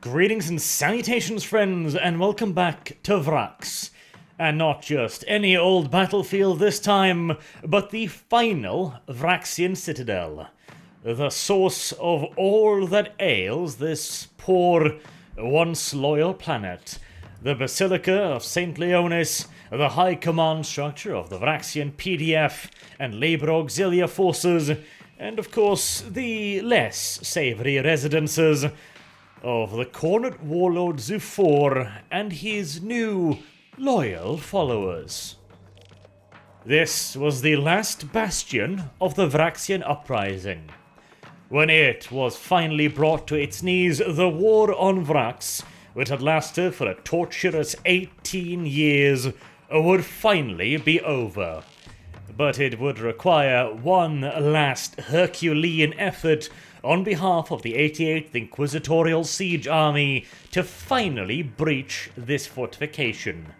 Greetings and salutations, friends, and welcome back to Vraks. And not just any old battlefield this time, but the final Vraxian citadel. The source of all that ails this poor, once loyal planet. The Basilica of St. Leonis, the high command structure of the Vraxian PDF and Labour Auxilia forces, and of course the less savoury residences of the cornered warlord Zufor and his new, loyal followers. This was the last bastion of the Vraxian uprising. When it was finally brought to its knees, the war on Vraks, which had lasted for a torturous 18 years, would finally be over. But it would require one last Herculean effort on behalf of the 88th Inquisitorial Siege Army to finally breach this fortification.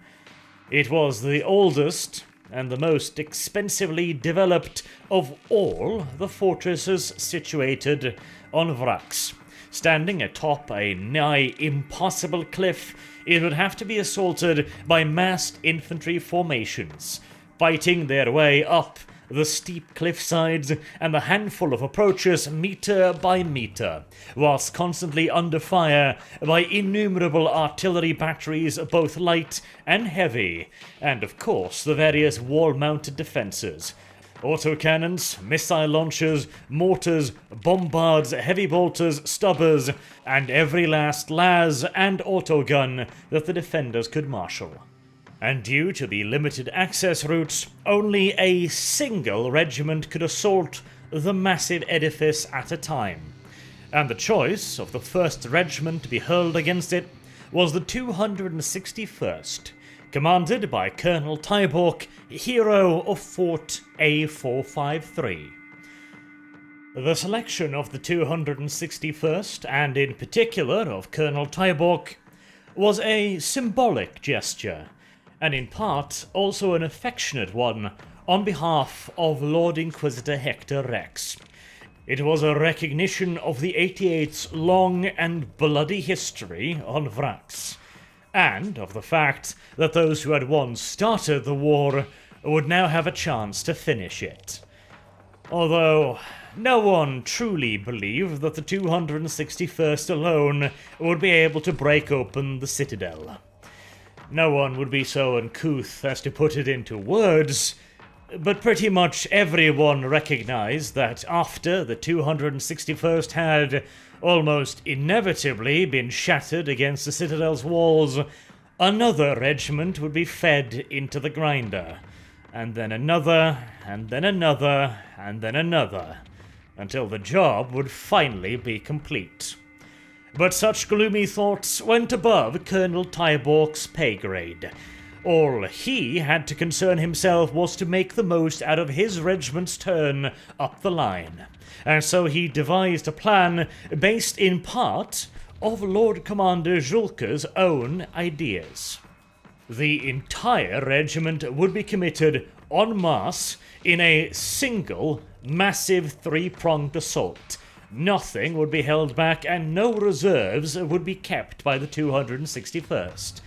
It was the oldest and the most expensively developed of all the fortresses situated on Vraks. Standing atop a nigh impossible cliff, it would have to be assaulted by massed infantry formations, fighting their way up the steep cliff sides and the handful of approaches meter by meter, whilst constantly under fire by innumerable artillery batteries, both light and heavy, and of course the various wall-mounted defences. Autocannons, missile launchers, mortars, bombards, heavy bolters, stubbers, and every last las and autogun that the defenders could marshal. And due to the limited access routes, only a single regiment could assault the massive edifice at a time. And the choice of the first regiment to be hurled against it was the 261st, commanded by Colonel Tybork, hero of Fort A453. The selection of the 261st, and in particular of Colonel Tybork, was a symbolic gesture, and in part also an affectionate one on behalf of Lord Inquisitor Hector Rex. It was a recognition of the 88's long and bloody history on Vraks, and of the fact that those who had once started the war would now have a chance to finish it. Although no one truly believed that the 261st alone would be able to break open the citadel. No one would be so uncouth as to put it into words, but pretty much everyone recognized that after the 261st had almost inevitably been shattered against the citadel's walls, another regiment would be fed into the grinder, and then another, and then another, and then another, until the job would finally be complete. But such gloomy thoughts went above Colonel Tybork's pay grade. All he had to concern himself was to make the most out of his regiment's turn up the line, and so he devised a plan based in part of Lord Commander Julka's own ideas. The entire regiment would be committed en masse in a single, massive three-pronged assault. Nothing would be held back, and no reserves would be kept by the 261st.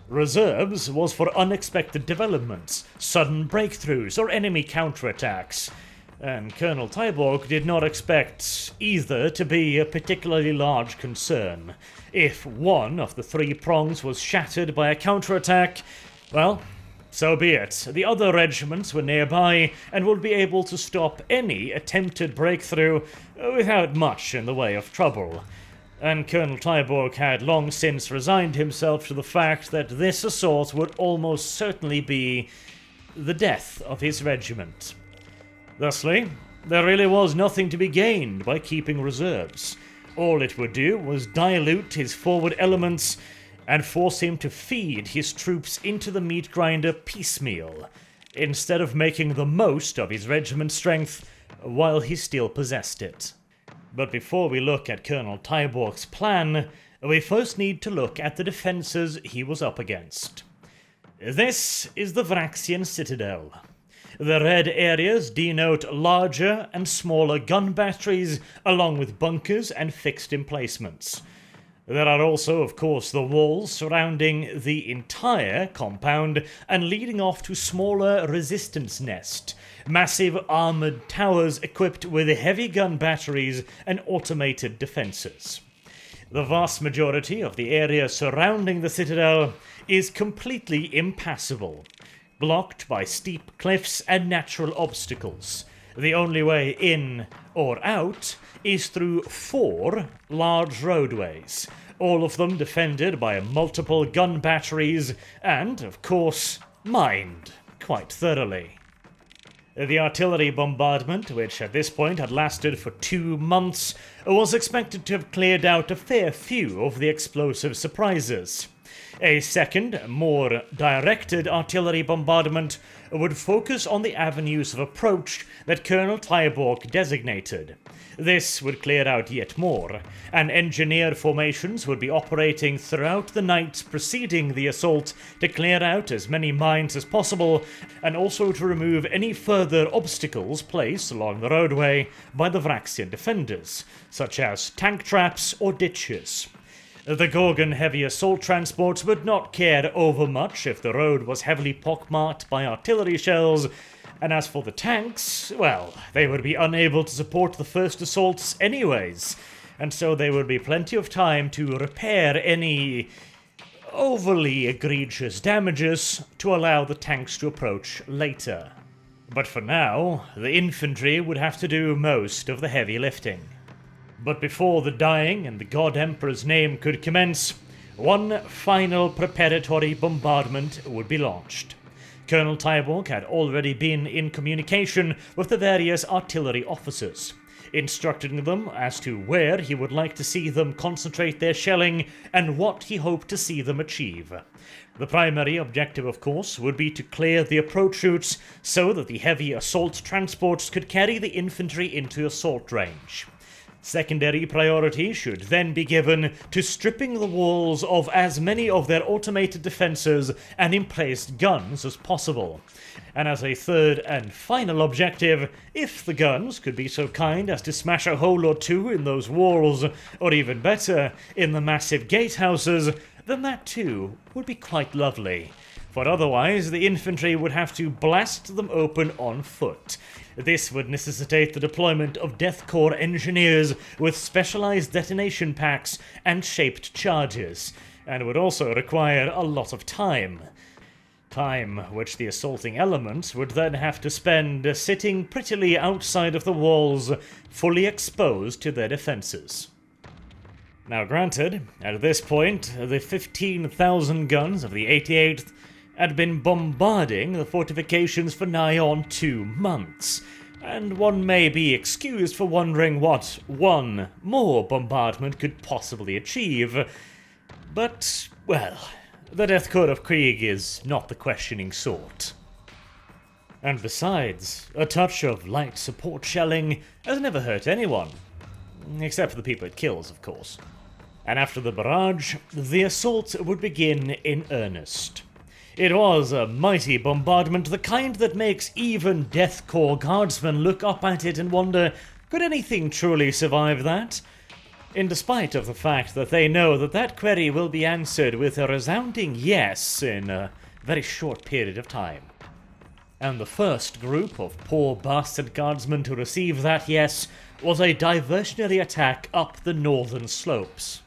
Reserves was for unexpected developments, sudden breakthroughs, or enemy counterattacks, and Colonel Tybork did not expect either to be a particularly large concern. If one of the three prongs was shattered by a counterattack, well, so be it. The other regiments were nearby and would be able to stop any attempted breakthrough without much in the way of trouble. And Colonel Tybork had long since resigned himself to the fact that this assault would almost certainly be the death of his regiment. Thusly, there really was nothing to be gained by keeping reserves. All it would do was dilute his forward elements and force him to feed his troops into the meat grinder piecemeal, instead of making the most of his regiment's strength while he still possessed it. But before we look at Colonel Tybork's plan, we first need to look at the defences he was up against. This is the Vraxian citadel. The red areas denote larger and smaller gun batteries, along with bunkers and fixed emplacements. There are also, of course, the walls surrounding the entire compound and leading off to smaller resistance nest, massive armoured towers equipped with heavy gun batteries and automated defences. The vast majority of the area surrounding the citadel is completely impassable, blocked by steep cliffs and natural obstacles. The only way in or out is through 4 large roadways, all of them defended by multiple gun batteries and, of course, mined quite thoroughly. The artillery bombardment, which at this point had lasted for 2 months, was expected to have cleared out a fair few of the explosive surprises. A second, more directed artillery bombardment would focus on the avenues of approach that Colonel Tyborg designated. This would clear out yet more, and engineer formations would be operating throughout the night preceding the assault to clear out as many mines as possible, and also to remove any further obstacles placed along the roadway by the Vraxian defenders, such as tank traps or ditches. The Gorgon heavy assault transports would not care overmuch if the road was heavily pockmarked by artillery shells, and as for the tanks, well, they would be unable to support the first assaults anyways, and so there would be plenty of time to repair any overly egregious damages to allow the tanks to approach later. But for now, the infantry would have to do most of the heavy lifting. But before the dying and the God Emperor's name could commence, one final preparatory bombardment would be launched. Colonel Tyborg had already been in communication with the various artillery officers, instructing them as to where he would like to see them concentrate their shelling and what he hoped to see them achieve. The primary objective, of course, would be to clear the approach routes so that the heavy assault transports could carry the infantry into assault range. Secondary priority should then be given to stripping the walls of as many of their automated defences and emplaced guns as possible. And as a third and final objective, if the guns could be so kind as to smash a hole or two in those walls, or even better, in the massive gatehouses, then that too would be quite lovely. For otherwise, the infantry would have to blast them open on foot. This would necessitate the deployment of Death Corps engineers with specialized detonation packs and shaped charges, and would also require a lot of time. Time which the assaulting elements would then have to spend sitting prettily outside of the walls, fully exposed to their defenses. Now granted, at this point, the 15,000 guns of the 88th had been bombarding the fortifications for nigh on 2 months, and one may be excused for wondering what one more bombardment could possibly achieve. But, well, the Death Corps of Krieg is not the questioning sort. And besides, a touch of light support shelling has never hurt anyone. Except for the people it kills, of course. And after the barrage, the assault would begin in earnest. It was a mighty bombardment, the kind that makes even Death Corps guardsmen look up at it and wonder, could anything truly survive that? In despite of the fact that they know that that query will be answered with a resounding yes in a very short period of time. And the first group of poor bastard guardsmen to receive that yes was a diversionary attack up the northern slopes.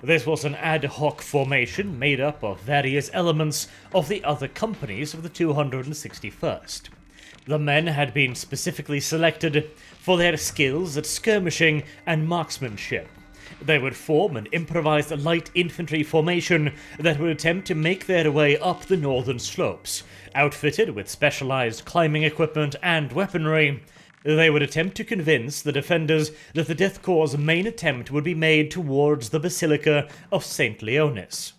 This was an ad hoc formation made up of various elements of the other companies of the 261st. The men had been specifically selected for their skills at skirmishing and marksmanship. They would form an improvised light infantry formation that would attempt to make their way up the northern slopes, outfitted with specialized climbing equipment and weaponry. They would attempt to convince the defenders that the Death Corps' main attempt would be made towards the Basilica of St. Leonis.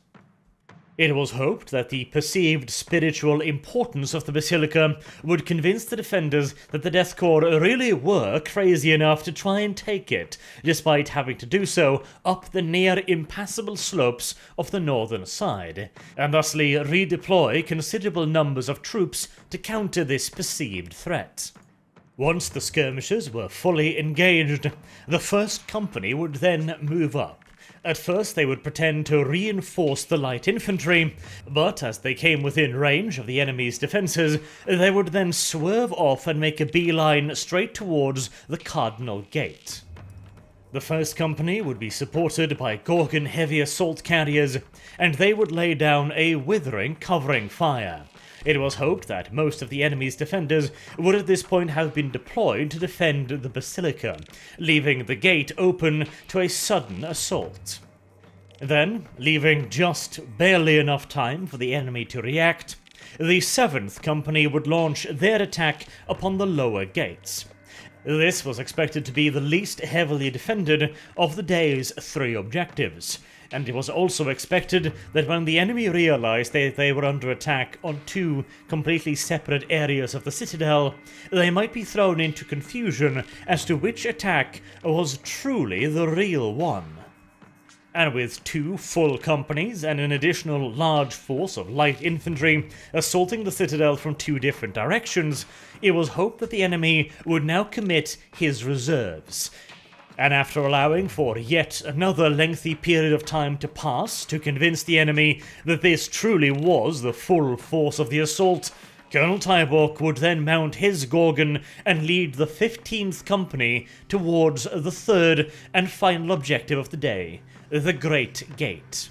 It was hoped that the perceived spiritual importance of the Basilica would convince the defenders that the Death Corps really were crazy enough to try and take it, despite having to do so up the near impassable slopes of the northern side, and thusly redeploy considerable numbers of troops to counter this perceived threat. Once the skirmishers were fully engaged, the first company would then move up, At first they would pretend to reinforce the light infantry, but as they came within range of the enemy's defences, they would then swerve off and make a beeline straight towards the Cardinal Gate. The first company would be supported by Gorgon heavy assault carriers, and they would lay down a withering covering fire. It was hoped that most of the enemy's defenders would at this point have been deployed to defend the Basilica, leaving the gate open to a sudden assault. Then, leaving just barely enough time for the enemy to react, the 7th Company would launch their attack upon the lower gates. This was expected to be the least heavily defended of the day's 3 objectives, and it was also expected that when the enemy realized that they were under attack on 2 completely separate areas of the citadel, they might be thrown into confusion as to which attack was truly the real one. And with 2 full companies and an additional large force of light infantry assaulting the citadel from 2 different directions, it was hoped that the enemy would now commit his reserves. And after allowing for yet another lengthy period of time to pass to convince the enemy that this truly was the full force of the assault, Colonel Tyborg would then mount his Gorgon and lead the 15th Company towards the 3rd and final objective of the day, the Great Gate.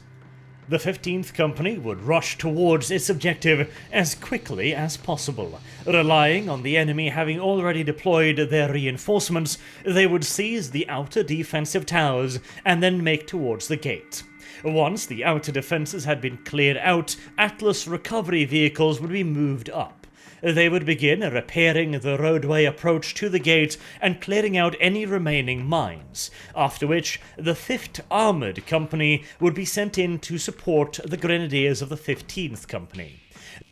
The 15th Company would rush towards its objective as quickly as possible. Relying on the enemy having already deployed their reinforcements, they would seize the outer defensive towers and then make towards the gate. Once the outer defences had been cleared out, Atlas recovery vehicles would be moved up. They would begin repairing the roadway approach to the gate and clearing out any remaining mines, after which the 5th Armoured Company would be sent in to support the Grenadiers of the 15th Company.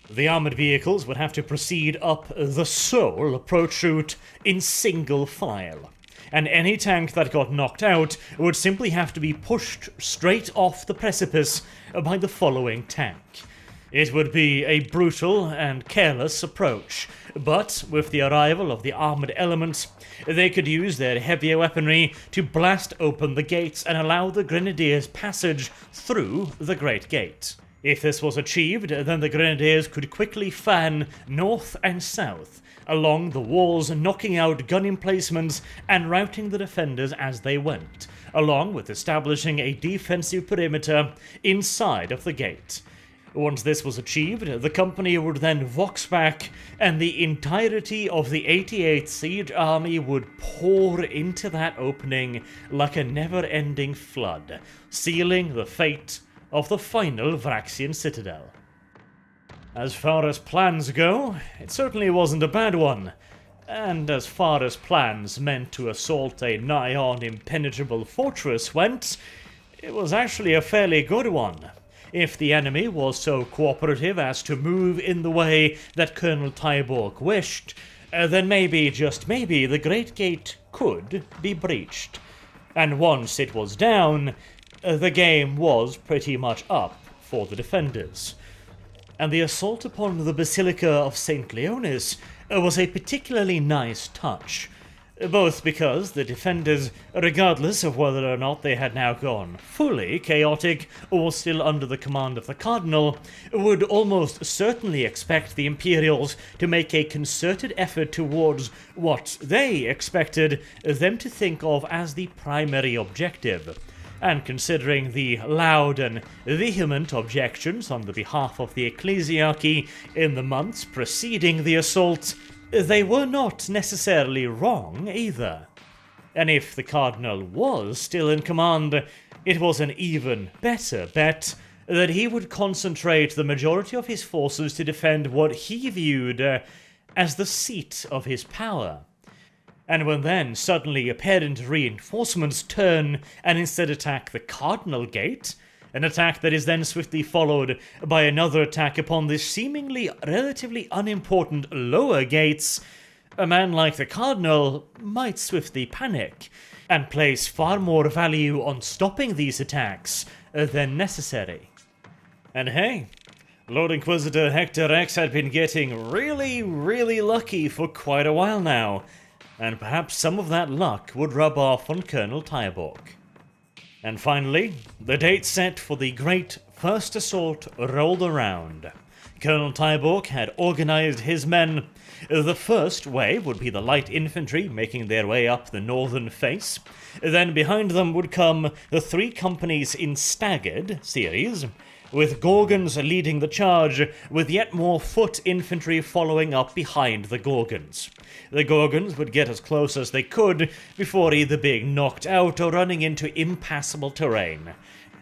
The armoured vehicles would have to proceed up the sole approach route in single file, and any tank that got knocked out would simply have to be pushed straight off the precipice by the following tank. It would be a brutal and careless approach, but with the arrival of the armoured elements, they could use their heavier weaponry to blast open the gates and allow the Grenadiers passage through the Great Gate. If this was achieved, then the Grenadiers could quickly fan north and south along the walls, knocking out gun emplacements and routing the defenders as they went, along with establishing a defensive perimeter inside of the gate. Once this was achieved, the company would then vox back, and the entirety of the 88th Siege Army would pour into that opening like a never-ending flood, sealing the fate of the final Vraxian citadel. As far as plans go, it certainly wasn't a bad one, and as far as plans meant to assault a nigh-on impenetrable fortress went, it was actually a fairly good one. If the enemy was so cooperative as to move in the way that Colonel Tyborg wished, then maybe, just maybe, the Great Gate could be breached. And once it was down, the game was pretty much up for the defenders. And the assault upon the Basilica of St. Leonis was a particularly nice touch, both because the defenders, regardless of whether or not they had now gone fully chaotic or still under the command of the Cardinal, would almost certainly expect the Imperials to make a concerted effort towards what they expected them to think of as the primary objective. And considering the loud and vehement objections on the behalf of the ecclesiarchy in the months preceding the assault, they were not necessarily wrong either. And if the Cardinal was still in command, it was an even better bet that he would concentrate the majority of his forces to defend what he viewed as the seat of his power. And when then suddenly apparent reinforcements turn and instead attack the Cardinal Gate, an attack that is then swiftly followed by another attack upon the seemingly relatively unimportant lower gates, a man like the Cardinal might swiftly panic and place far more value on stopping these attacks than necessary. And hey, Lord Inquisitor Hector X had been getting really lucky for quite a while now, and perhaps some of that luck would rub off on Colonel Tyborg. And finally, the date set for the great first assault rolled around. Colonel Tyborg had organized his men. The first wave would be the light infantry making their way up the northern face. Then behind them would come the 3 companies in staggered series, with Gorgons leading the charge, with yet more foot infantry following up behind the Gorgons. The Gorgons would get as close as they could before either being knocked out or running into impassable terrain.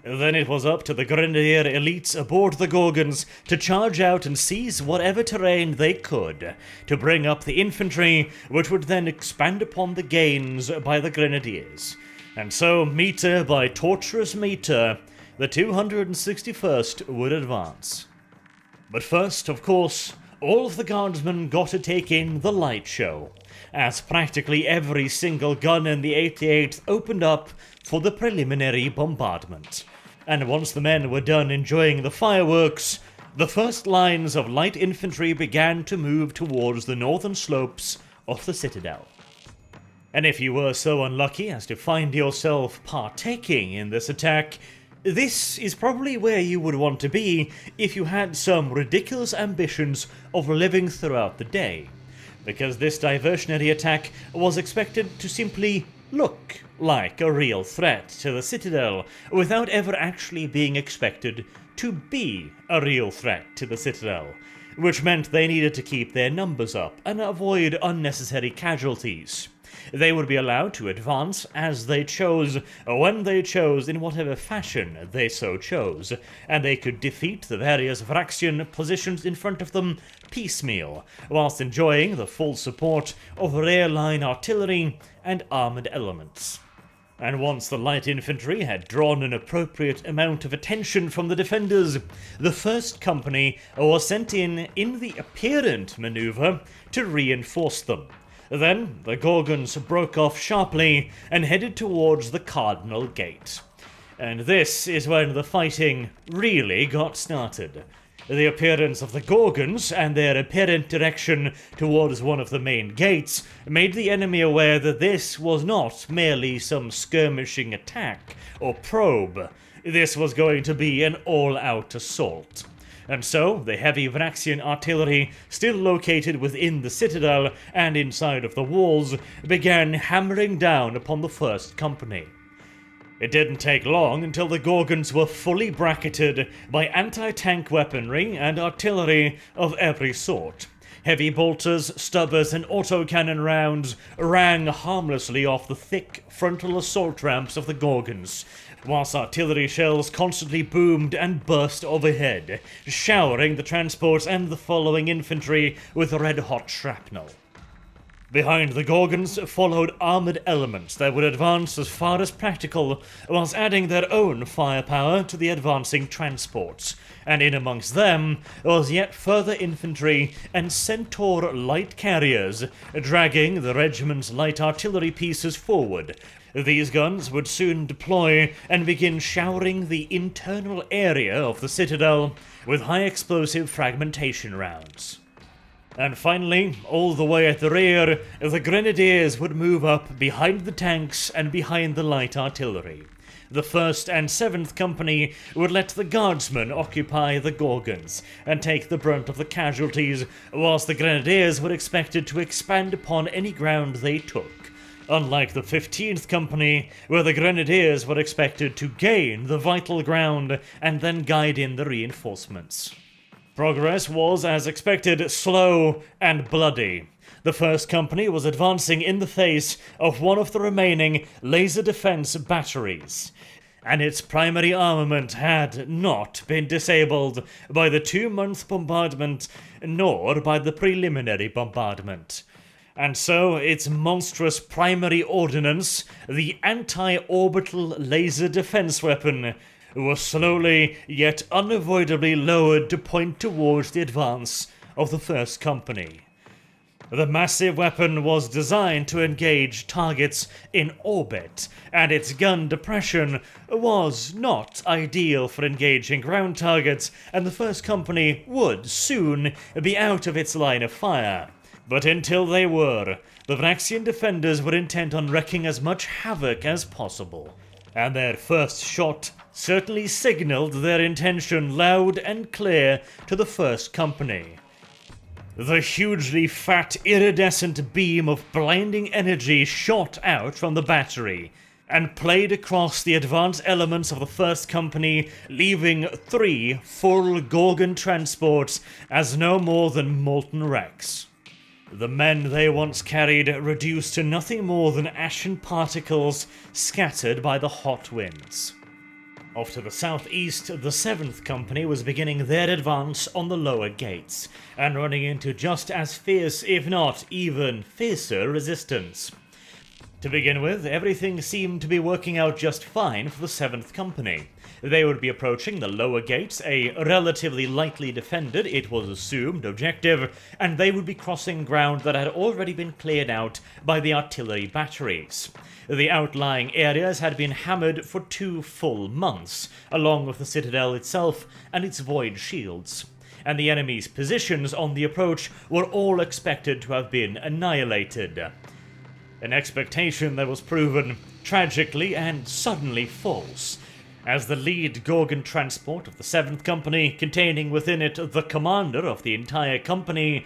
Then it was up to the Grenadier elites aboard the Gorgons to charge out and seize whatever terrain they could, to bring up the infantry, which would then expand upon the gains by the Grenadiers. And so, meter by torturous meter, the 261st would advance. But first, of course, all of the guardsmen got to take in the light show, as practically every single gun in the 88th opened up for the preliminary bombardment. And once the men were done enjoying the fireworks, the first lines of light infantry began to move towards the northern slopes of the citadel. And if you were so unlucky as to find yourself partaking in this attack, this is probably where you would want to be if you had some ridiculous ambitions of living throughout the day, because this diversionary attack was expected to simply look like a real threat to the citadel without ever actually being expected to be a real threat to the citadel, which meant they needed to keep their numbers up and avoid unnecessary casualties. They would be allowed to advance as they chose, when they chose, in whatever fashion they so chose, and they could defeat the various Vraxian positions in front of them piecemeal, whilst enjoying the full support of rear-line artillery and armoured elements. And once the light infantry had drawn an appropriate amount of attention from the defenders, the first company was sent in the apparent manoeuvre to reinforce them. Then the Gorgons broke off sharply and headed towards the Cardinal Gate. And this is when the fighting really got started. The appearance of the Gorgons and their apparent direction towards one of the main gates made the enemy aware that this was not merely some skirmishing attack or probe. This was going to be an all-out assault. And so, the heavy Vraxian artillery, still located within the citadel and inside of the walls, began hammering down upon the first company. It didn't take long until the Gorgons were fully bracketed by anti-tank weaponry and artillery of every sort. Heavy bolters, stubbers, and autocannon rounds rang harmlessly off the thick frontal assault ramps of the Gorgons, whilst artillery shells constantly boomed and burst overhead, showering the transports and the following infantry with red-hot shrapnel. Behind the Gorgons followed armoured elements that would advance as far as practical, whilst adding their own firepower to the advancing transports, and in amongst them was yet further infantry and centaur light carriers, dragging the regiment's light artillery pieces forward. These guns would soon deploy and begin showering the internal area of the citadel with high-explosive fragmentation rounds. And finally, all the way at the rear, the Grenadiers would move up behind the tanks and behind the light artillery. The 1st and 7th Company would let the Guardsmen occupy the Gorgons and take the brunt of the casualties, whilst the Grenadiers were expected to expand upon any ground they took, unlike the 15th Company, where the Grenadiers were expected to gain the vital ground and then guide in the reinforcements. Progress was, as expected, slow and bloody. The 1st Company was advancing in the face of one of the remaining laser defense batteries, and its primary armament had not been disabled by the 2-month bombardment nor by the preliminary bombardment. And so its monstrous primary ordnance, the anti-orbital laser defense weapon, was slowly yet unavoidably lowered to point towards the advance of the 1st Company. The massive weapon was designed to engage targets in orbit, and its gun depression was not ideal for engaging ground targets, and the 1st Company would soon be out of its line of fire. But until they were, the Vraxian defenders were intent on wreaking as much havoc as possible. and their first shot certainly signaled their intention loud and clear to the first company. The hugely fat iridescent beam of blinding energy shot out from the battery and played across the advanced elements of the first company, leaving 3 full Gorgon transports as no more than molten wrecks. The men they once carried reduced to nothing more than ashen particles scattered by the hot winds. Off to the southeast, the 7th Company was beginning their advance on the lower gates, and running into just as fierce, if not even fiercer, resistance. To begin with, everything seemed to be working out just fine for the 7th Company. They would be approaching the lower gates, a relatively lightly defended, it was assumed, objective, and they would be crossing ground that had already been cleared out by the artillery batteries. The outlying areas had been hammered for 2 full months, along with the citadel itself and its void shields, and the enemy's positions on the approach were all expected to have been annihilated. An expectation that was proven tragically and suddenly false, as the lead Gorgon transport of the 7th Company, containing within it the commander of the entire company,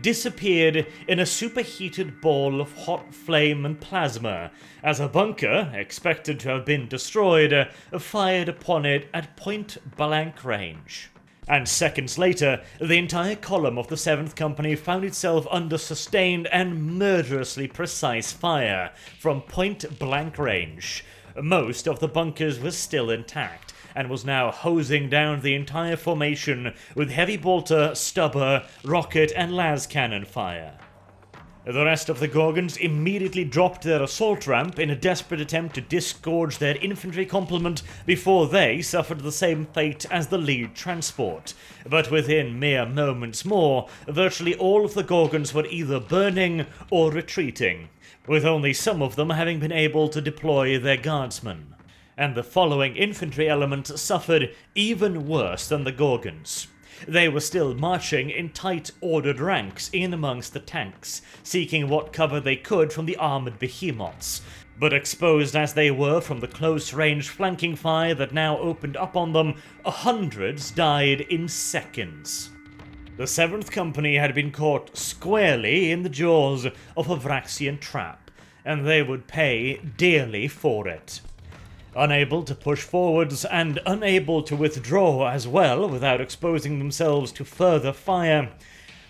disappeared in a superheated ball of hot flame and plasma, as a bunker, expected to have been destroyed, fired upon it at point-blank range. And seconds later, the entire column of the 7th Company found itself under sustained and murderously precise fire from point-blank range. Most of the bunkers was still intact, and was now hosing down the entire formation with heavy bolter, stubber, rocket, and las cannon fire. The rest of the Gorgons immediately dropped their assault ramp in a desperate attempt to disgorge their infantry complement before they suffered the same fate as the lead transport. But within mere moments more, virtually all of the Gorgons were either burning or retreating, with only some of them having been able to deploy their guardsmen. And the following infantry element suffered even worse than the Gorgons. They were still marching in tight ordered ranks in amongst the tanks, seeking what cover they could from the armoured behemoths, but exposed as they were from the close-range flanking fire that now opened up on them, hundreds died in seconds. The 7th Company had been caught squarely in the jaws of a Vraxian trap, and they would pay dearly for it. Unable to push forwards and unable to withdraw as well without exposing themselves to further fire,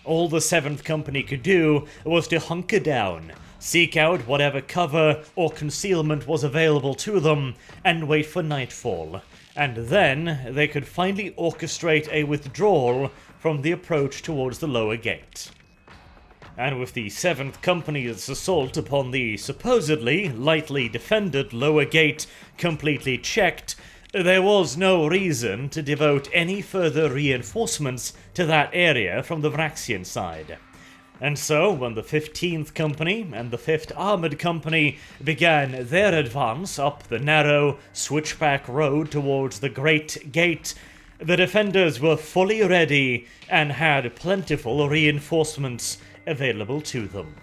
all the 7th Company could do was to hunker down, seek out whatever cover or concealment was available to them, and wait for nightfall, and then they could finally orchestrate a withdrawal from the approach towards the lower gate. And with the 7th Company's assault upon the supposedly lightly defended lower gate completely checked, there was no reason to devote any further reinforcements to that area from the Vraxian side. And so, when the 15th Company and the 5th Armoured Company began their advance up the narrow, switchback road towards the Great Gate, the defenders were fully ready and had plentiful reinforcements available to them.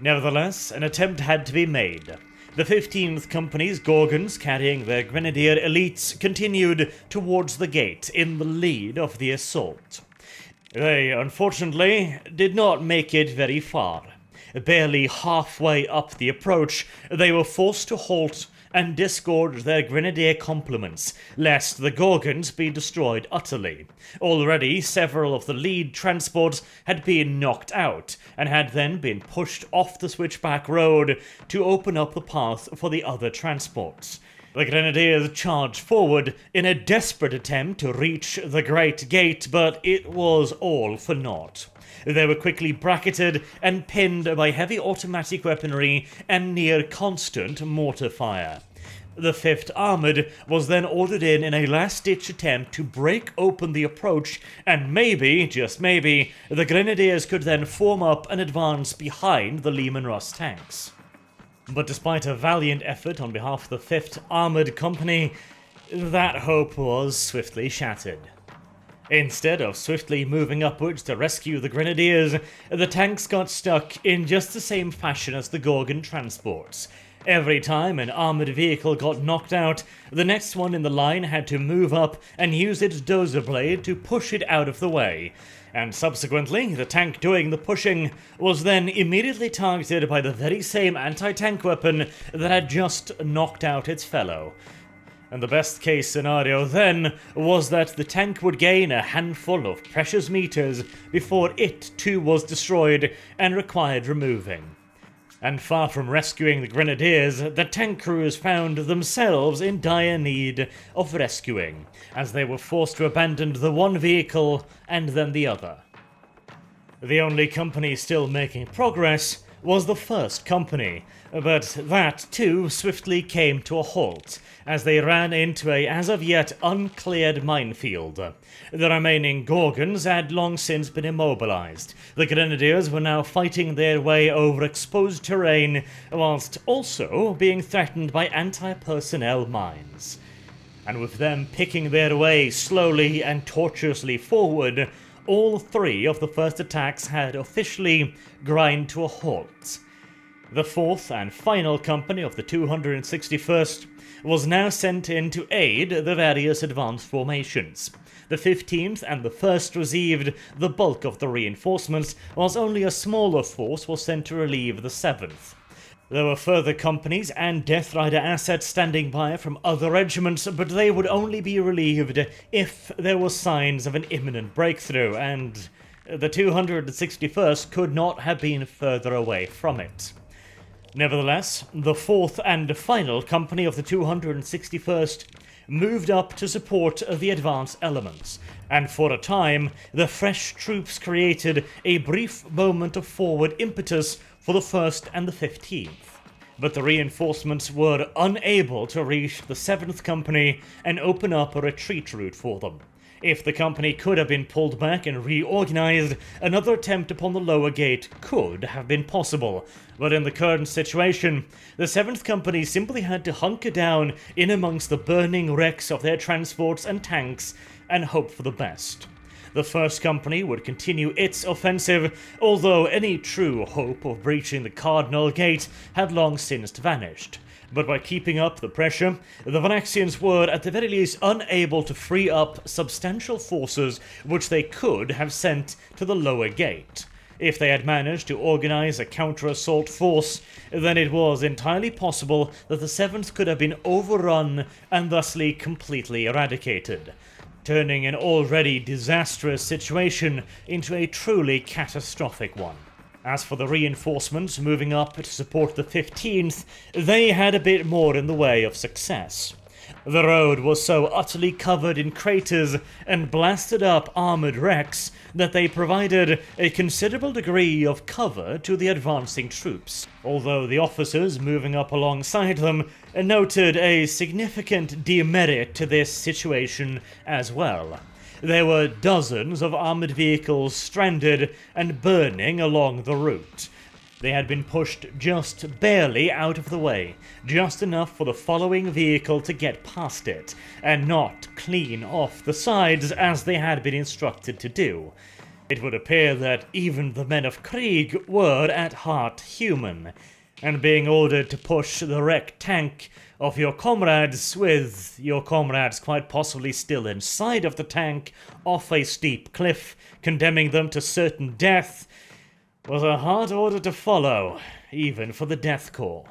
Nevertheless, an attempt had to be made. The 15th Company's Gorgons, carrying their grenadier elites, continued towards the gate in the lead of the assault. They, unfortunately, did not make it very far. Barely halfway up the approach, they were forced to halt and disgorge their grenadier complements, lest the Gorgons be destroyed utterly. Already, several of the lead transports had been knocked out, and had then been pushed off the switchback road to open up the path for the other transports. The grenadiers charged forward in a desperate attempt to reach the Great Gate, but it was all for naught. They were quickly bracketed and pinned by heavy automatic weaponry and near constant mortar fire. The 5th Armoured was then ordered in a last-ditch attempt to break open the approach, and maybe, just maybe, the Grenadiers could then form up and advance behind the Lehman Russ tanks. But despite a valiant effort on behalf of the 5th Armoured Company, that hope was swiftly shattered. Instead of swiftly moving upwards to rescue the Grenadiers, the tanks got stuck in just the same fashion as the Gorgon transports, Every time an armoured vehicle got knocked out, the next one in the line had to move up and use its dozer blade to push it out of the way. And subsequently, the tank doing the pushing was then immediately targeted by the very same anti-tank weapon that had just knocked out its fellow. And the best case scenario then was that the tank would gain a handful of precious meters before it too was destroyed and required removing. And far from rescuing the grenadiers, the tank crews found themselves in dire need of rescuing, as they were forced to abandon the one vehicle and then the other. The only company still making progress was the first company, but that too swiftly came to a halt as they ran into a as of yet uncleared minefield. The remaining Gorgons had long since been immobilized. The Grenadiers were now fighting their way over exposed terrain, whilst also being threatened by anti-personnel mines. And with them picking their way slowly and tortuously forward, all three of the first attacks had officially grind to a halt. The fourth and final company of the 261st was now sent in to aid the various advanced formations. The 15th and the 1st received the bulk of the reinforcements, whilst only a smaller force was sent to relieve the 7th. There were further companies and Death Rider assets standing by from other regiments, but they would only be relieved if there were signs of an imminent breakthrough, and the 261st could not have been further away from it. Nevertheless, the fourth and final company of the 261st moved up to support the advance elements, and for a time the fresh troops created a brief moment of forward impetus for the 1st and the 15th. But the reinforcements were unable to reach the 7th Company and open up a retreat route for them. If the company could have been pulled back and reorganized, another attempt upon the lower gate could have been possible. But in the current situation, the 7th Company simply had to hunker down in amongst the burning wrecks of their transports and tanks and hope for the best. The 1st Company would continue its offensive, although any true hope of breaching the Cardinal Gate had long since vanished. But by keeping up the pressure, the Vraxians were at the very least unable to free up substantial forces which they could have sent to the lower gate. If they had managed to organize a counter-assault force, then it was entirely possible that the 7th could have been overrun and thusly completely eradicated, turning an already disastrous situation into a truly catastrophic one. As for the reinforcements moving up to support the 15th, they had a bit more in the way of success. The road was so utterly covered in craters and blasted up armoured wrecks that they provided a considerable degree of cover to the advancing troops, although the officers moving up alongside them noted a significant demerit to this situation as well. There were dozens of armoured vehicles stranded and burning along the route. They had been pushed just barely out of the way, just enough for the following vehicle to get past it, and not clean off the sides as they had been instructed to do. It would appear that even the men of Krieg were at heart human, and being ordered to push the wrecked tank of your comrades, with your comrades quite possibly still inside of the tank, off a steep cliff, condemning them to certain death, was a hard order to follow, even for the Death Corps.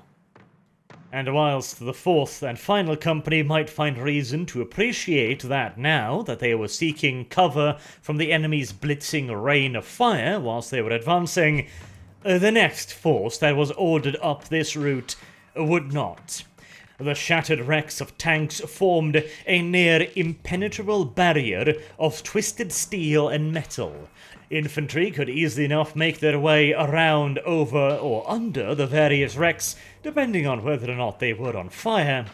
And whilst the 4th and final company might find reason to appreciate that now that they were seeking cover from the enemy's blitzing rain of fire whilst they were advancing, the next force that was ordered up this route would not. The shattered wrecks of tanks formed a near impenetrable barrier of twisted steel and metal. Infantry could easily enough make their way around, over, or under the various wrecks, depending on whether or not they were on fire.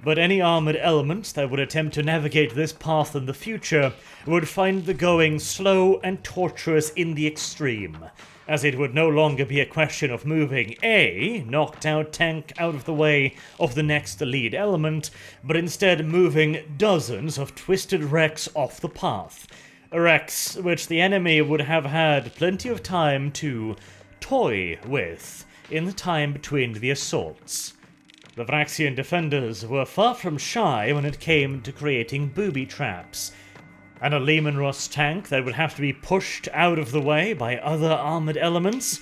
But any armoured elements that would attempt to navigate this path in the future would find the going slow and tortuous in the extreme, as it would no longer be a question of moving a knocked-out tank out of the way of the next lead element, but instead moving dozens of twisted wrecks off the path. Wrecks which the enemy would have had plenty of time to toy with in the time between the assaults. The Vraxian defenders were far from shy when it came to creating booby traps, and a Leman Russ tank that would have to be pushed out of the way by other armoured elements?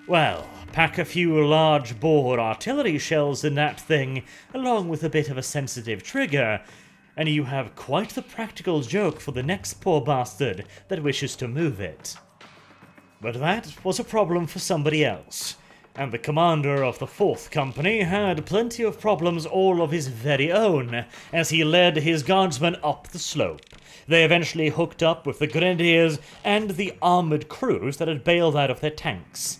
Well, pack a few large bore artillery shells in that thing, along with a bit of a sensitive trigger, and you have quite the practical joke for the next poor bastard that wishes to move it. But that was a problem for somebody else, and the commander of the 4th Company had plenty of problems all of his very own as he led his guardsmen up the slope. They eventually hooked up with the grenadiers and the armoured crews that had bailed out of their tanks.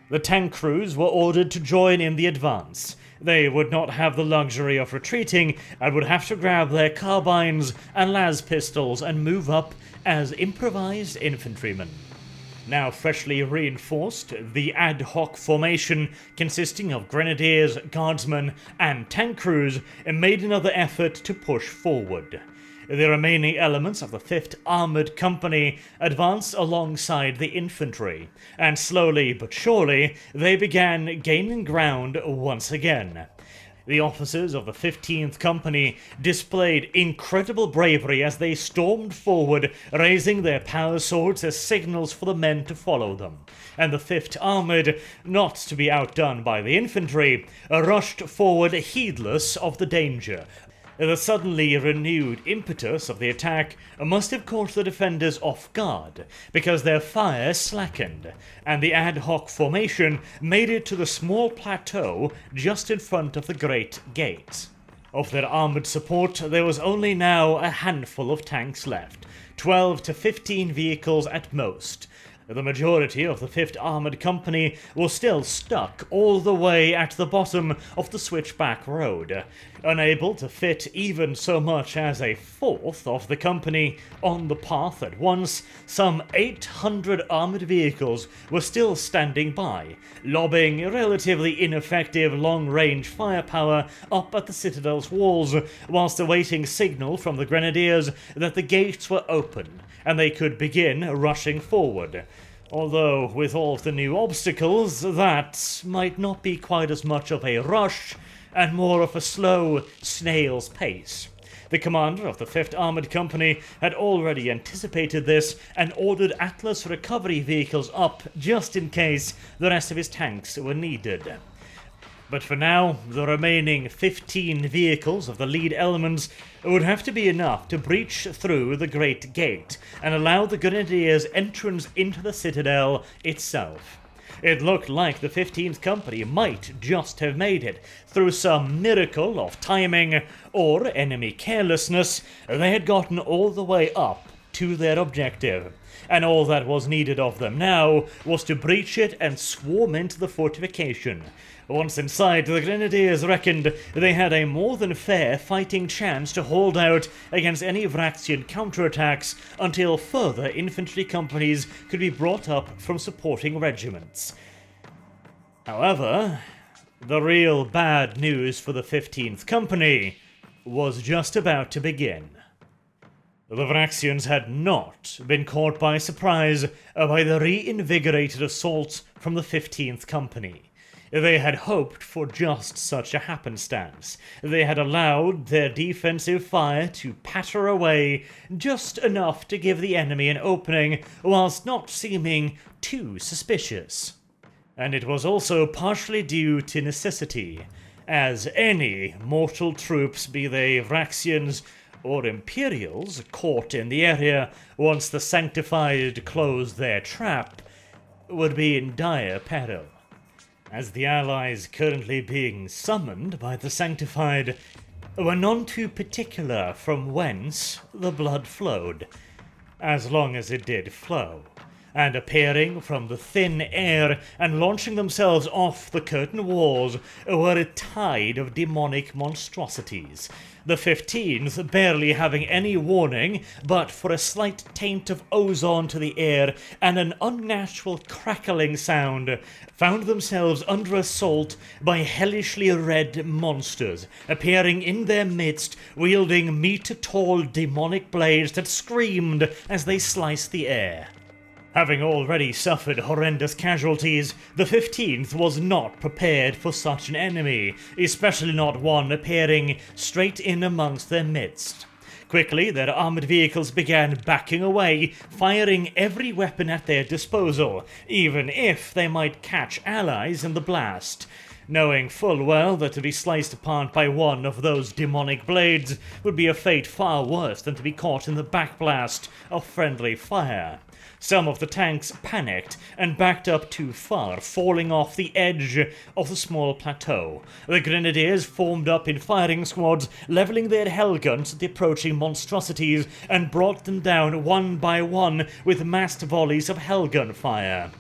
The tank crews were ordered to join in the advance. They would not have the luxury of retreating and would have to grab their carbines and las pistols and move up as improvised infantrymen. Now freshly reinforced, the ad hoc formation consisting of grenadiers, guardsmen, and tank crews made another effort to push forward. The remaining elements of the 5th Armoured Company advanced alongside the infantry, and slowly but surely they began gaining ground once again. The officers of the 15th Company displayed incredible bravery as they stormed forward, raising their power swords as signals for the men to follow them. And the 5th Armoured, not to be outdone by the infantry, rushed forward heedless of the danger. The suddenly renewed impetus of the attack must have caught the defenders off guard, because their fire slackened, and the ad hoc formation made it to the small plateau just in front of the Great Gate. Of their armoured support, there was only now a handful of tanks left, 12 to 15 vehicles at most. The majority of the 5th Armoured Company was still stuck all the way at the bottom of the switchback road, unable to fit even so much as a fourth of the company on the path at once. Some 800 armoured vehicles were still standing by, lobbing relatively ineffective long-range firepower up at the citadel's walls, whilst awaiting signal from the grenadiers that the gates were open and they could begin rushing forward. Although, with all of the new obstacles, that might not be quite as much of a rush, and more of a slow, snail's pace. The commander of the 5th Armoured Company had already anticipated this and ordered Atlas recovery vehicles up just in case the rest of his tanks were needed. But for now, the remaining 15 vehicles of the lead elements would have to be enough to breach through the Great Gate and allow the Grenadiers' entrance into the citadel itself. It looked like the 15th Company might just have made it. Through some miracle of timing or enemy carelessness, they had gotten all the way up to their objective, and all that was needed of them now was to breach it and swarm into the fortification. Once inside, the Grenadiers reckoned they had a more than fair fighting chance to hold out against any Vraxian counterattacks until further infantry companies could be brought up from supporting regiments. However, the real bad news for the 15th Company was just about to begin. The Vraxians had not been caught by surprise by the reinvigorated assault from the 15th Company. They had hoped for just such a happenstance. They had allowed their defensive fire to patter away just enough to give the enemy an opening, whilst not seeming too suspicious. And it was also partially due to necessity, as any mortal troops, be they Vraxians or Imperials, caught in the area once the Sanctified closed their trap, would be in dire peril, as the allies currently being summoned by the Sanctified were none too particular from whence the blood flowed, as long as it did flow, and appearing from the thin air and launching themselves off the curtain walls were a tide of demonic monstrosities. The 15th barely having any warning but for a slight taint of ozone to the air and an unnatural crackling sound, found themselves under assault by hellishly red monsters, appearing in their midst, wielding meter-tall demonic blades that screamed as they sliced the air. Having already suffered horrendous casualties, the 15th was not prepared for such an enemy, especially not one appearing straight in amongst their midst. Quickly, their armoured vehicles began backing away, firing every weapon at their disposal, even if they might catch allies in the blast, knowing full well that to be sliced apart by one of those demonic blades would be a fate far worse than to be caught in the backblast of friendly fire. Some of the tanks panicked and backed up too far, falling off the edge of the small plateau. The grenadiers formed up in firing squads, levelling their hellguns at the approaching monstrosities and brought them down one by one with massed volleys of hellgun fire.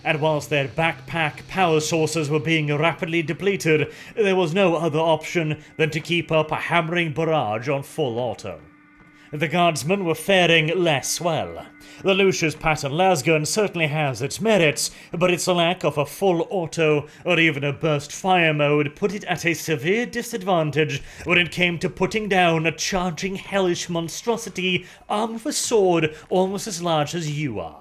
And whilst their backpack power sources were being rapidly depleted, there was no other option than to keep up a hammering barrage on full auto. The guardsmen were faring less well. The Lucius pattern lasgun certainly has its merits, but its lack of a full auto or even a burst fire mode put it at a severe disadvantage when it came to putting down a charging hellish monstrosity armed with a sword almost as large as you are.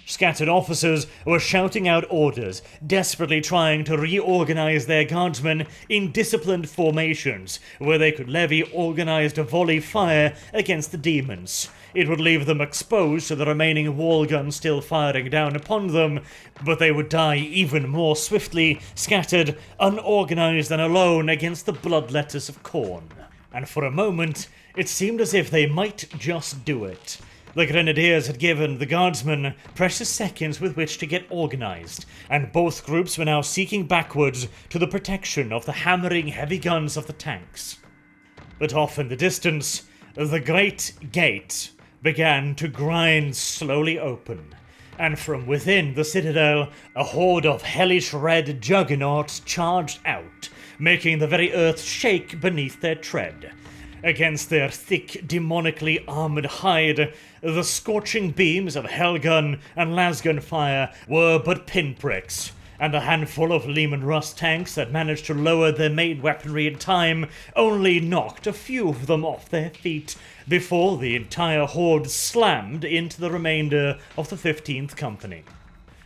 Scattered officers were shouting out orders, desperately trying to reorganize their guardsmen in disciplined formations, where they could levy organized volley fire against the demons. It would leave them exposed to the remaining wall guns still firing down upon them, but they would die even more swiftly, scattered, unorganized and alone against the bloodletters of Khorne. And for a moment, it seemed as if they might just do it. The grenadiers had given the guardsmen precious seconds with which to get organized, and both groups were now seeking backwards to the protection of the hammering heavy guns of the tanks. But off in the distance, the great gate began to grind slowly open, and from within the citadel, a horde of hellish red juggernauts charged out, making the very earth shake beneath their tread. Against their thick, demonically armoured hide, the scorching beams of hellgun and lasgun fire were but pinpricks, and a handful of Leman Russ tanks that managed to lower their main weaponry in time only knocked a few of them off their feet before the entire horde slammed into the remainder of the 15th Company.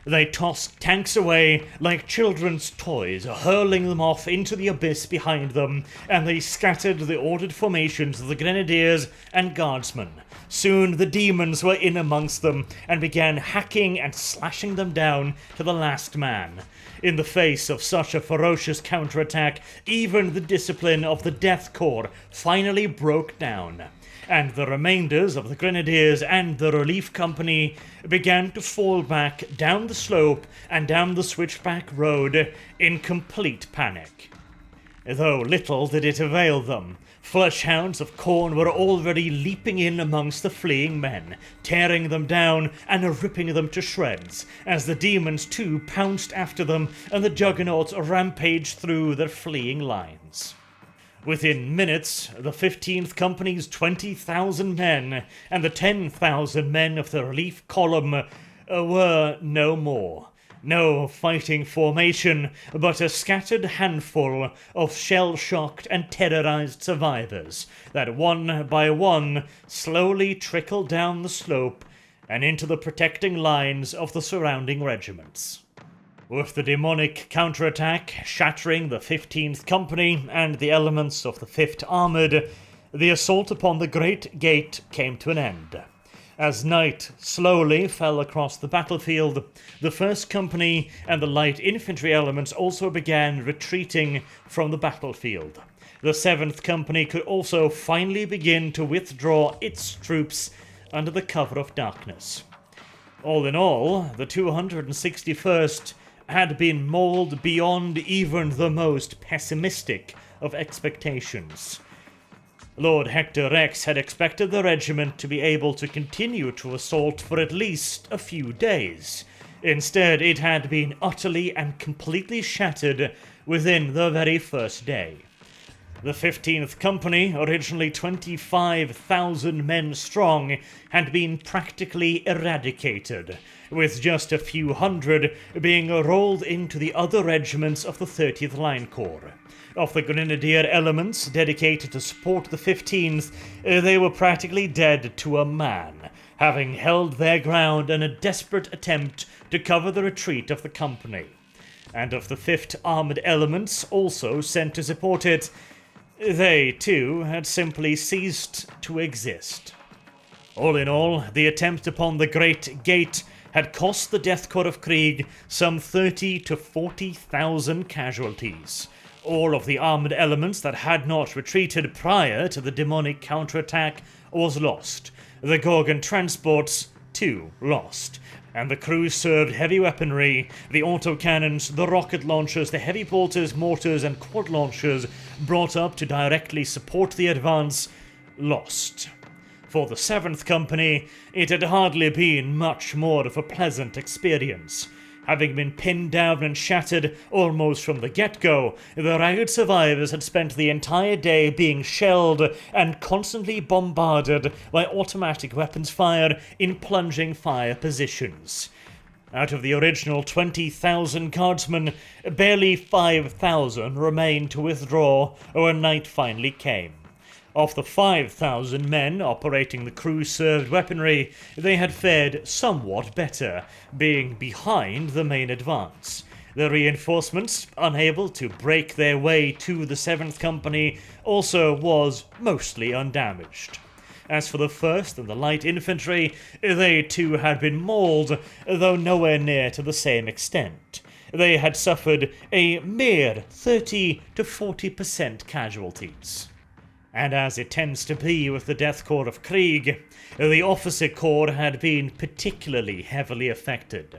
They tossed tanks away like children's toys, hurling them off into the abyss behind them, and they scattered the ordered formations of the grenadiers and guardsmen. Soon the demons were in amongst them, and began hacking and slashing them down to the last man. In the face of such a ferocious counterattack, even the discipline of the Death Corps finally broke down, and the remainders of the grenadiers and the relief company began to fall back down the slope and down the switchback road in complete panic. Though little did it avail them. Fleshhounds of Khorne were already leaping in amongst the fleeing men, tearing them down and ripping them to shreds, as the demons too pounced after them and the juggernauts rampaged through their fleeing lines. Within minutes, the 15th Company's 20,000 men and the 10,000 men of the relief column were no more. No fighting formation, but a scattered handful of shell-shocked and terrorized survivors that one by one slowly trickled down the slope and into the protecting lines of the surrounding regiments. With the demonic counterattack shattering the 15th Company and the elements of the 5th Armoured, the assault upon the Great Gate came to an end. As night slowly fell across the battlefield, the 1st Company and the light infantry elements also began retreating from the battlefield. The 7th Company could also finally begin to withdraw its troops under the cover of darkness. All in all, the 261st had been mauled beyond even the most pessimistic of expectations. Lord Hector Rex had expected the regiment to be able to continue to assault for at least a few days. Instead, it had been utterly and completely shattered within the very first day. The 15th Company, originally 25,000 men strong, had been practically eradicated, with just a few hundred being rolled into the other regiments of the 30th Line Corps. Of the grenadier elements dedicated to support the 15th, they were practically dead to a man, having held their ground in a desperate attempt to cover the retreat of the company, and of the 5th Armoured Elements also sent to support it. They, too, had simply ceased to exist. All in all, the attempt upon the Great Gate had cost the Death Korps of Krieg some 30 to 40,000 casualties. All of the armoured elements that had not retreated prior to the demonic counterattack was lost. The Gorgon transports, too, lost. And the crew served heavy weaponry, the autocannons, the rocket launchers, the heavy bolters, mortars, and quad launchers brought up to directly support the advance, lost. For the 7th Company, it had hardly been much more of a pleasant experience. Having been pinned down and shattered almost from the get-go, the ragged survivors had spent the entire day being shelled and constantly bombarded by automatic weapons fire in plunging fire positions. Out of the original 20,000 guardsmen, barely 5,000 remained to withdraw when night finally came. Of the 5,000 men operating the crew-served weaponry, they had fared somewhat better, being behind the main advance. The reinforcements, unable to break their way to the 7th Company, also was mostly undamaged. As for the 1st and the light infantry, they too had been mauled, though nowhere near to the same extent. They had suffered a mere 30 to 40% casualties. And as it tends to be with the Death Korps of Krieg, the Officer Corps had been particularly heavily affected.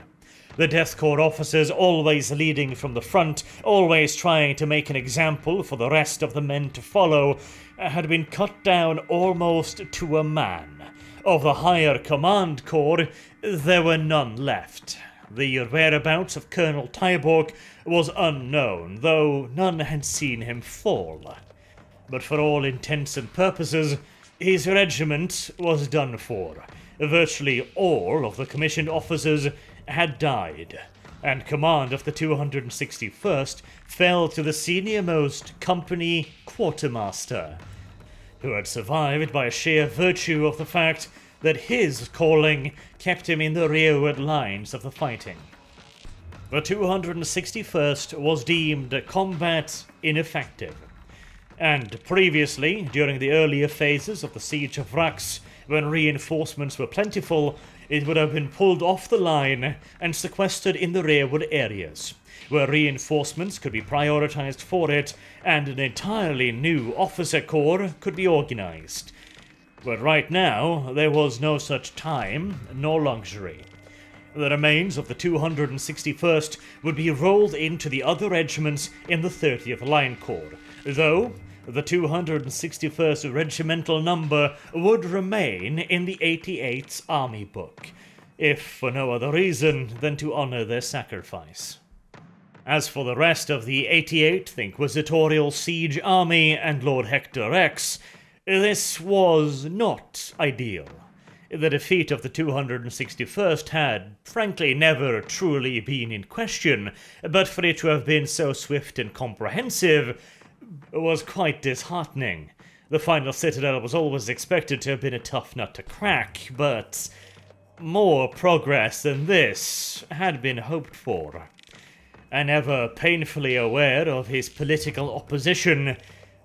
The Death Korps officers, always leading from the front, always trying to make an example for the rest of the men to follow, had been cut down almost to a man. Of the higher command corps, there were none left. The whereabouts of Colonel Tyborg was unknown, though none had seen him fall. But for all intents and purposes, his regiment was done for. Virtually all of the commissioned officers had died, and command of the 261st fell to the senior-most company quartermaster, who had survived by sheer virtue of the fact that his calling kept him in the rearward lines of the fighting. The 261st was deemed combat ineffective. And previously, during the earlier phases of the siege of Vraks, when reinforcements were plentiful, it would have been pulled off the line and sequestered in the rearward areas, where reinforcements could be prioritized for it, and an entirely new officer corps could be organized. But right now, there was no such time nor luxury. The remains of the 261st would be rolled into the other regiments in the 30th Line Corps, though the 261st regimental number would remain in the 88th Army Book, if for no other reason than to honor their sacrifice. As for the rest of the 88th Inquisitorial Siege Army and Lord Hector Rex, this was not ideal. The defeat of the 261st had, frankly, never truly been in question, but for it to have been so swift and comprehensive was quite disheartening. The final citadel was always expected to have been a tough nut to crack, but more progress than this had been hoped for. And ever painfully aware of his political opposition,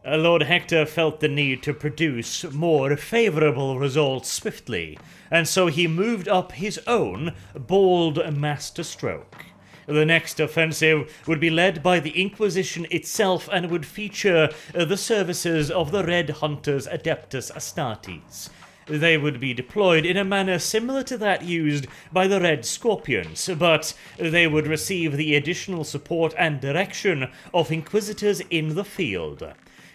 Lord Hector felt the need to produce more favourable results swiftly, and so he moved up his own bold masterstroke. The next offensive would be led by the Inquisition itself and would feature the services of the Red Hunters Adeptus Astartes. They would be deployed in a manner similar to that used by the Red Scorpions, but they would receive the additional support and direction of Inquisitors in the field.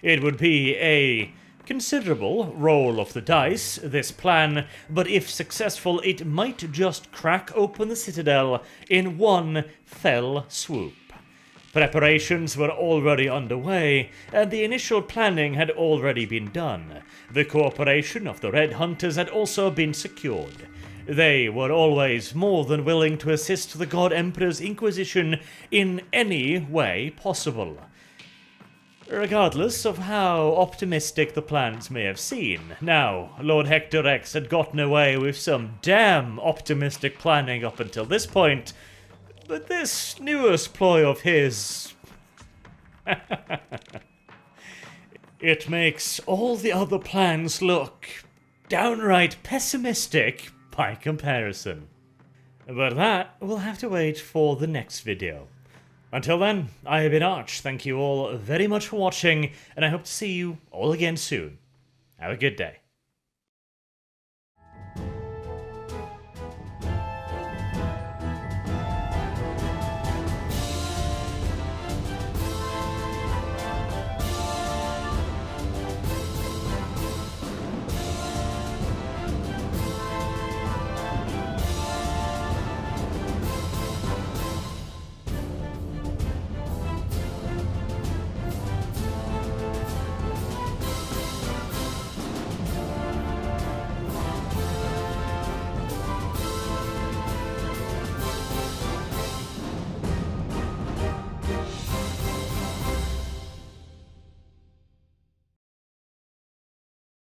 It would be a considerable roll of the dice, this plan, but if successful, it might just crack open the citadel in one fell swoop. Preparations were already underway, and the initial planning had already been done. The cooperation of the Red Hunters had also been secured. They were always more than willing to assist the God Emperor's Inquisition in any way possible. Regardless of how optimistic the plans may have seemed. Now, Lord Hector X had gotten away with some damn optimistic planning up until this point, but this newest ploy of his... it makes all the other plans look downright pessimistic by comparison. But that will have to wait for the next video. Until then, I have been Arch. Thank you all very much for watching, and I hope to see you all again soon. Have a good day.